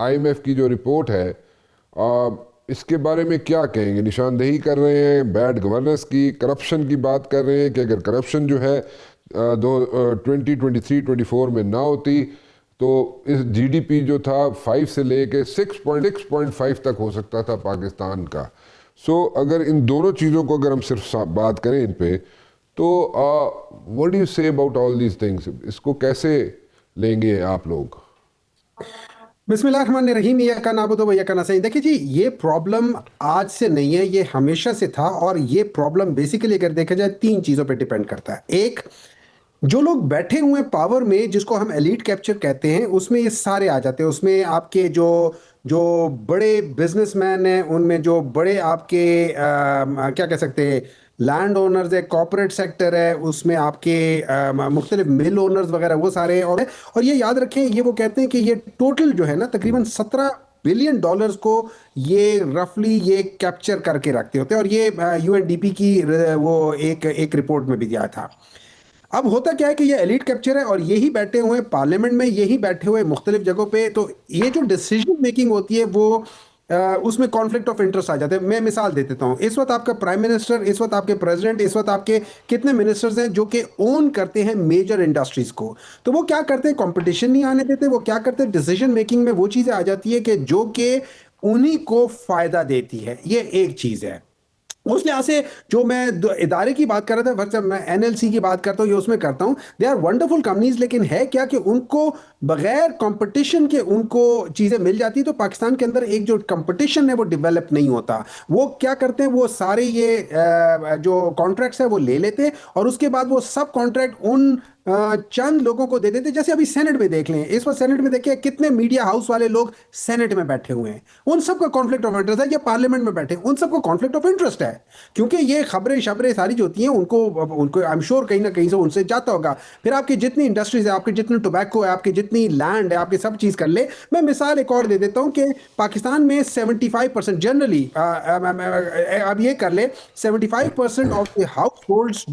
IMF की जो report है, इसके बारे में क्या कहेंगे? निशानदेही कर रहे हैं बैड गवर्नेंस की, करप्शन की बात कर रहे हैं कि अगर करप्शन जो है 2023-24 में ना होती तो इस जीडीपी जो था 5 से लेके 6.5 तक हो सकता था पाकिस्तान का। सो अगर इन दोनों चीज़ों को अगर हम सिर्फ बात करें इन पे, तो what do you say about all these things? इसको कैसे लेंगे आप लोग? बिस्मिल्लाहिर्रहमानिर्रहीम, ये का नाबुद व इय्याका नस्तईन। देखिए जी, ये प्रॉब्लम आज से नहीं है, ये हमेशा से था। और ये प्रॉब्लम बेसिकली अगर देखा जाए तीन चीज़ों पे डिपेंड करता है। एक, जो लोग बैठे हुए हैं पावर में, जिसको हम एलीट कैप्चर कहते हैं, उसमें ये सारे आ जाते हैं। उसमें आपके जो जो बड़े बिजनेसमैन हैं, उनमें जो बड़े आपके क्या कह सकते हैं, लैंड ओनर्स है, कॉर्पोरेट सेक्टर है, उसमें आपके मुख्तलिफ मिल ओनर्स वगैरह, वो सारे हैं। और ये याद रखें, ये वो कहते हैं कि ये टोटल जो है ना, तकरीबन $17 बिलियन को ये रफली ये कैप्चर करके रखते होते हैं। और ये यूएनडीपी की वो एक रिपोर्ट में भी दिया था। अब होता क्या है कि ये एलिट कैप्चर है, और यही बैठे हुए हैं पार्लियामेंट में, यही बैठे हुए मुख्तलिफ जगहों पे। तो ये जो डिसीजन मेकिंग होती है वो उसमें कॉन्फ्लिक्ट ऑफ इंटरेस्ट आ जाते हैं। मैं मिसाल दे देता हूँ। इस वक्त आपका प्राइम मिनिस्टर, इस वक्त आपके प्रेसिडेंट, इस वक्त आपके कितने मिनिस्टर्स हैं जो कि ओन करते हैं मेजर इंडस्ट्रीज को। तो वो क्या करते हैं, कंपटीशन नहीं आने देते। वो क्या करते हैं, डिसीजन मेकिंग में वो चीज़ें आ जाती है कि जो कि उन्हीं को फायदा देती है। ये एक चीज़ है। उस लिहाज से जो मैं इदारे की बात कर रहा था, फर्स्ट मैं एनएलसी की बात करता हूँ, ये उसमें करता हूँ। दे आर वंडरफुल कंपनीज, लेकिन है क्या कि उनको बगैर कंपटीशन के उनको चीज़ें मिल जाती। तो पाकिस्तान के अंदर एक जो कंपटीशन है वो डेवलप नहीं होता। वो क्या करते हैं, वो सारे ये जो कॉन्ट्रैक्ट्स है वो ले लेते हैं, और उसके बाद वो सब कॉन्ट्रैक्ट उन चंद लोगों को दे देते। जैसे अभी सेनेट में देख लें, इस वक्त सेनेट में देखिए कितने मीडिया हाउस वाले लोग सेनेट में बैठे हुए हैं। उन सबका कॉन्फ्लिक्ट ऑफ इंटरेस्ट है। या पार्लियामेंट में बैठे, उन सबको कॉन्फ्लिक्ट ऑफ इंटरेस्ट है, क्योंकि ये खबरें शबरें सारी जो होती हैं उनको उनको आई एम श्योर कहीं ना कहीं से उनसे जाता होगा। फिर आपकी जितनी इंडस्ट्रीज है, आपके जितने टोबैको है, आपकी जितनी लैंड है, आपकी सब चीज़ कर ले। मैं मिसाल एक और दे देता हूँ कि पाकिस्तान में 75% जनरली, अब ये कर ले, 75% of the households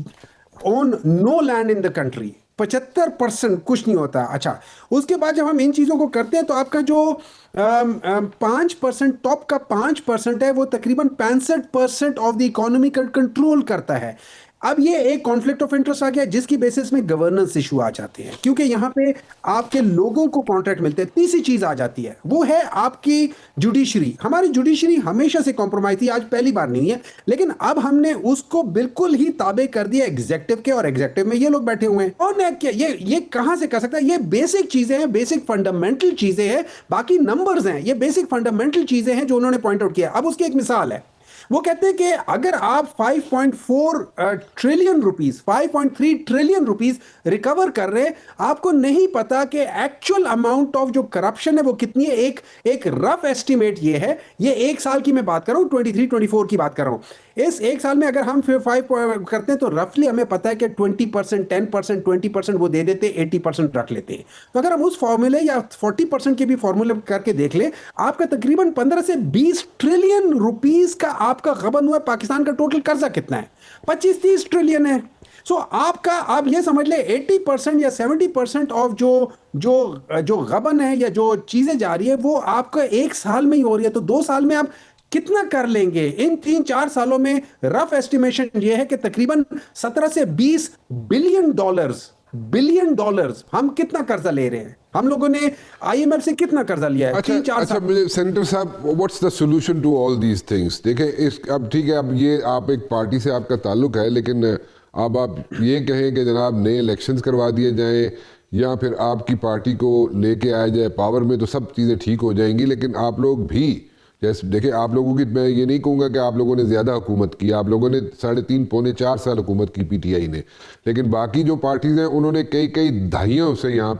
own no land in the country. 75% कुछ नहीं होता। अच्छा, उसके बाद जब हम इन चीज़ों को करते हैं तो आपका जो 5%, टॉप का 5% है, वो तकरीबन 65% ऑफ द इकोनॉमी का कंट्रोल करता है। अब ये एक कॉन्फ्लिक्ट ऑफ इंटरेस्ट आ गया, जिसकी बेसिस में गवर्नेंस इशू आ जाते हैं, क्योंकि यहाँ पे आपके लोगों को कॉन्ट्रैक्ट मिलते हैं। तीसरी चीज आ जाती है, वो है आपकी जुडिशरी। हमारी जुडिशरी हमेशा से कॉम्प्रोमाइज थी, आज पहली बार नहीं है, लेकिन अब हमने उसको बिल्कुल ही ताबे कर दिया एग्जेक्टिव के, और एग्जेक्टिव में ये लोग बैठे हुए हैं। और ये कहां से कर सकता है? ये बेसिक चीजें हैं, बेसिक फंडामेंटल चीजें हैं। बाकी नंबर्स हैं, ये बेसिक फंडामेंटल चीजें हैं जो उन्होंने पॉइंट आउट किया। अब उसकी एक मिसाल है। वो कहते हैं कि अगर आप 5.4 trillion rupees, 5.3 trillion rupees recover कर रहे हैं, आपको नहीं पता कि एक्चुअल अमाउंट ऑफ जो करप्शन है वो कितनी है। एक रफ एस्टिमेट ये है, ये एक साल की मैं बात कर रहा हूँ, 23-24 की बात कर रहा हूँ। इस एक साल में अगर हम फिर 5 करते हैं तो रफली हमें पता है कि 20%, 10%, 20% वो दे देते, 80% रख लेते हैं। तो अगर हम उस फॉर्मूले या 40% के भी फॉर्मूले करके देख ले, आपका तकरीबन 15 से 20 ट्रिलियन रुपीस का आपका गबन हुआ। पाकिस्तान का टोटल कर्जा कितना है? 25-30 ट्रिलियन है। सो आपका, आप ये समझ ले, 80% या 70% ऑफ जो जो जो गबन है या जो चीजें जा रही है वो आपका एक साल में ही हो रही है। तो 2 साल में आप कितना कर लेंगे? इन 3-4 सालों में रफ एस्टिमेशन ये है कि तकरीबन 17 से 20 बिलियन डॉलर्स हम कितना कर्जा ले रहे हैं। हम लोगों ने आईएमएफ से कितना कर्जा लिया है? अच्छा 3-4 अच्छा, साल मुझे सेनेटर साहब, what's the solution to all these things? देखें, इस अब ठीक है, अब ये आप एक पार्टी से आपका ताल्लुक है, लेकिन अब आप ये कहें कि जनाब नए इलेक्शंस करवा दिए जाएं या फिर आपकी पार्टी को लेके आया जाए पावर में, तो सब चीज़ें ठीक हो जाएंगी। लेकिन आप लोग भी, जैसे देखिए, आप लोगों की, मैं ये नहीं कहूँगा कि आप लोगों ने ज़्यादा हुकूमत की, आप लोगों ने 3.5 पौने 4 साल हुकूमत की पीटीआई ने, लेकिन बाकी जो पार्टीज़ हैं उन्होंने कई कई दहाइयों से यहाँ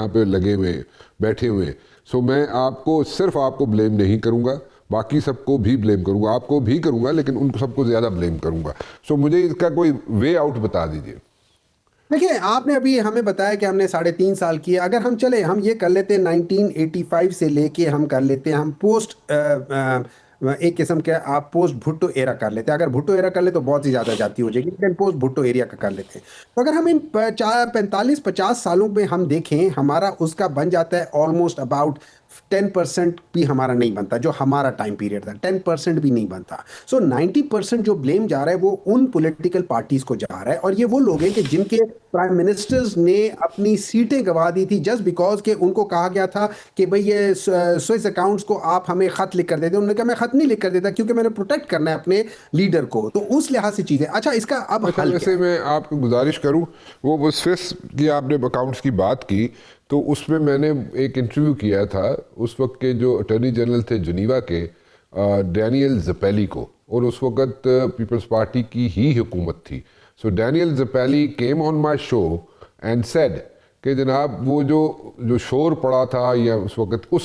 पे लगे हुए हैं, बैठे हुए हैं। सो मैं आपको, सिर्फ आपको ब्लेम नहीं करूँगा, बाकी सबको भी ब्लेम करूँगा, आपको भी करूँगा, लेकिन उनको सबको ज़्यादा ब्लेम करूँगा। सो मुझे इसका कोई वे आउट बता दीजिए। देखिए, आपने अभी हमें बताया कि हमने 3.5 साल किए। अगर हम चले, हम ये कर लेते हैं 1985 से लेके हम कर लेते हैं, हम पोस्ट एक किस्म के आप पोस्ट भुट्टो एरा कर लेते हैं। अगर भुट्टो एरा कर ले तो बहुत ही ज़्यादा जाती हो जाएगी, लेकिन पोस्ट भुट्टो एरिया का कर लेते हैं। तो अगर हम इन 45-50 सालों में हम देखें, हमारा उसका बन जाता है ऑलमोस्ट अबाउट 10% भी हमारा नहीं बनता, जो हमारा टाइम पीरियड था 10% भी नहीं बनता। सो 90% जो ब्लेम जा रहा है वो उन पॉलिटिकल पार्टीज को जा रहा है, और ये वो लोग हैं कि जिनके प्राइम मिनिस्टर्स ने अपनी सीटें गंवा दी थी जस्ट बिकॉज के उनको कहा गया था कि भाई ये स्विस अकाउंट्स को आप हमें खत लिख कर देते। उन्होंने कहा मैं खत नहीं लिख कर देता क्योंकि मैंने प्रोटेक्ट करना है अपने लीडर को। तो उस लिहाज से चीजें, अच्छा इसका अब अच्छा, हल वैसे मैं आपको गुजारिश करूं, वो स्विस की आपने अकाउंट्स की बात की, तो उसमें मैंने एक इंटरव्यू किया था उस वक्त के जो अटॉर्नी जनरल थे जिनीवा के, डैनियल ज़पैली को, और उस वक्त पीपल्स पार्टी की ही हुकूमत थी। So Daniel Zapelli came on my show and said कि जनाब वो जो शोर पड़ा था, या उस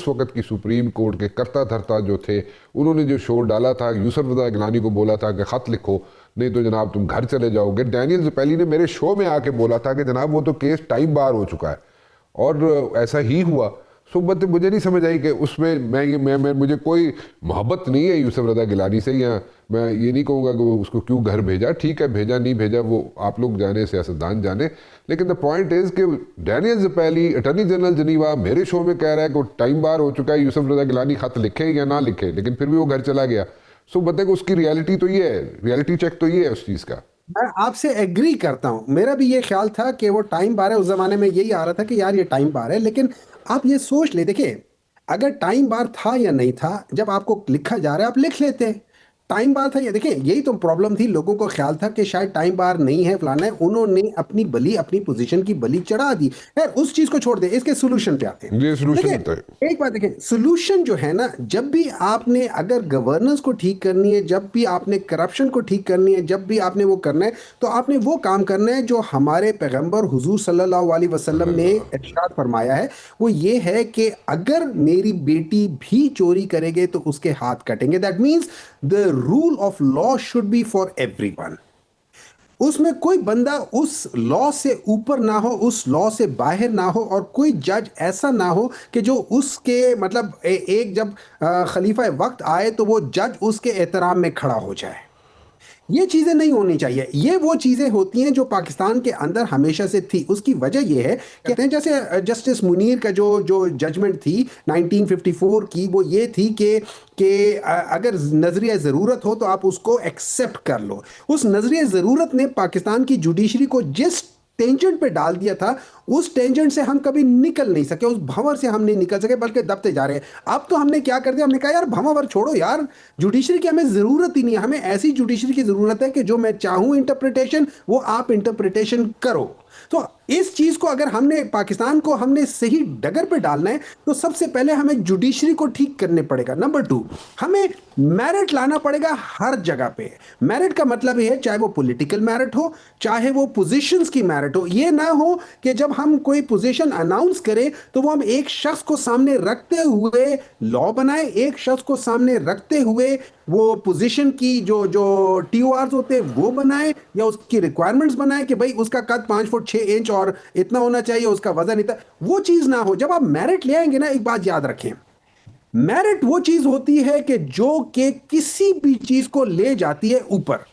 वक्त की सुप्रीम कोर्ट के करता धरता जो थे, उन्होंने जो शोर डाला था, यूसुफ रज़ा गिलानी को बोला था कि ख़त लिखो नहीं तो जनाब तुम घर चले जाओगे। डैनियल ज़पैली ने मेरे शो में आके बोला था कि जनाब वो तो केस टाइम बार हो चुका है, और ऐसा ही हुआ। सो मुझे नहीं समझ आई कि उसमें मैं मुझे कोई मोहब्बत नहीं है यूसुफ रज़ा गिलानी से, या मैं ये नहीं कहूँगा कि वो उसको क्यों घर भेजा, ठीक है भेजा नहीं भेजा वो आप लोग जाने, सियासतदान जाने, लेकिन द पॉइंट इज़ कि डैनियल ज़पैली अटॉर्नी जनरल जिनीवा मेरे शो में कह रहा है कि टाइम बार हो चुका है, यूसुफ रज़ा गिलानी खत लिखे या ना लिखे, लेकिन फिर भी वो घर चला गया। सो बताए कि उसकी रियलिटी तो ये है, रियलिटी चेक तो ये है उस चीज़ का। मैं आपसे एग्री करता हूं, मेरा भी ये ख्याल था कि वो टाइम बार है। उस जमाने में यही आ रहा था कि यार ये टाइम बार है, लेकिन आप ये सोच ले, देखिए अगर टाइम बार था या नहीं था, जब आपको लिखा जा रहा है आप लिख लेते हैं टाइम बार था। ये देखिए यही तो प्रॉब्लम थी, लोगों को ख्याल था कि शायद टाइम बार नहीं है, फलाना है, उन्होंने अपनी पोजीशन की बलि चढ़ा दी। यार उस चीज को छोड़ दे, इसके सोल्यूशन पे आते हैं। ये सोल्यूशन देखिए होता है। एक बात देखें, सोल्यूशन जो है ना, जब भी आपने अगर गवर्नेंस को ठीक करनी है, जब भी आपने करप्शन को ठीक करनी है, जब भी आपने वो करना है, तो आपने वो काम करना है जो हमारे पैगंबर हुजूर सल्लल्लाहु अलैहि वसल्लम ने इरशाद फरमाया है। वो ये है कि अगर मेरी बेटी भी चोरी करेगे तो उसके हाथ कटेंगे। That means the rule of law should be for everyone. उसमें कोई बंदा उस लॉ से ऊपर ना हो, उस लॉ से बाहर ना हो, और कोई जज ऐसा ना हो कि जो उसके मतलब एक जब खलीफा वक्त आए तो वो जज उसके एहतराम में खड़ा हो जाए। ये चीज़ें नहीं होनी चाहिए। ये वो चीज़ें होती हैं जो पाकिस्तान के अंदर हमेशा से थी। उसकी वजह ये है, कहते हैं जैसे जस्टिस मुनीर का जो जो जजमेंट थी 1954 की, वो ये थी कि अगर नज़रिया ज़रूरत हो तो आप उसको एक्सेप्ट कर लो। उस नज़रिया ज़रूरत ने पाकिस्तान की जुडिशरी को जिस टेंजेंट पे डाल दिया था, उस टेंजेंट से हम कभी निकल नहीं सके, उस भंवर से हम नहीं निकल सके, बल्कि दबते जा रहे हैं। अब तो हमने क्या कर दिया, हमने कहा यार भंवर छोड़ो यार, जुडिशरी की हमें ज़रूरत ही नहीं है। हमें ऐसी जुडिशरी की ज़रूरत है कि जो मैं चाहूँ इंटरप्रिटेशन, वो आप इंटरप्रिटेशन करो। तो इस चीज़ को अगर हमने पाकिस्तान को हमने सही डगर पे डालना है तो सबसे पहले हमें जुडिशरी को ठीक करने पड़ेगा। नंबर 2, हमें मेरिट लाना पड़ेगा हर जगह पे। मेरिट का मतलब ये है चाहे वो पॉलिटिकल मेरिट हो, चाहे वो पोजीशंस की मेरिट हो। ये ना हो कि जब हम कोई पोजीशन अनाउंस करें तो वो हम एक शख्स को सामने रखते हुए लॉ बनाए, एक शख्स को सामने रखते हुए वो पोजीशन की जो जो TORs होते हैं वो बनाए, या उसकी रिक्वायरमेंट्स बनाए कि भाई उसका कद 5 फुट 6 इंच और इतना होना चाहिए, उसका वजन इतना। वो चीज ना हो। जब आप मेरिट ले आएंगे ना, एक बात याद रखें, मेरिट वो चीज होती है कि जो कि किसी भी चीज को ले जाती है ऊपर।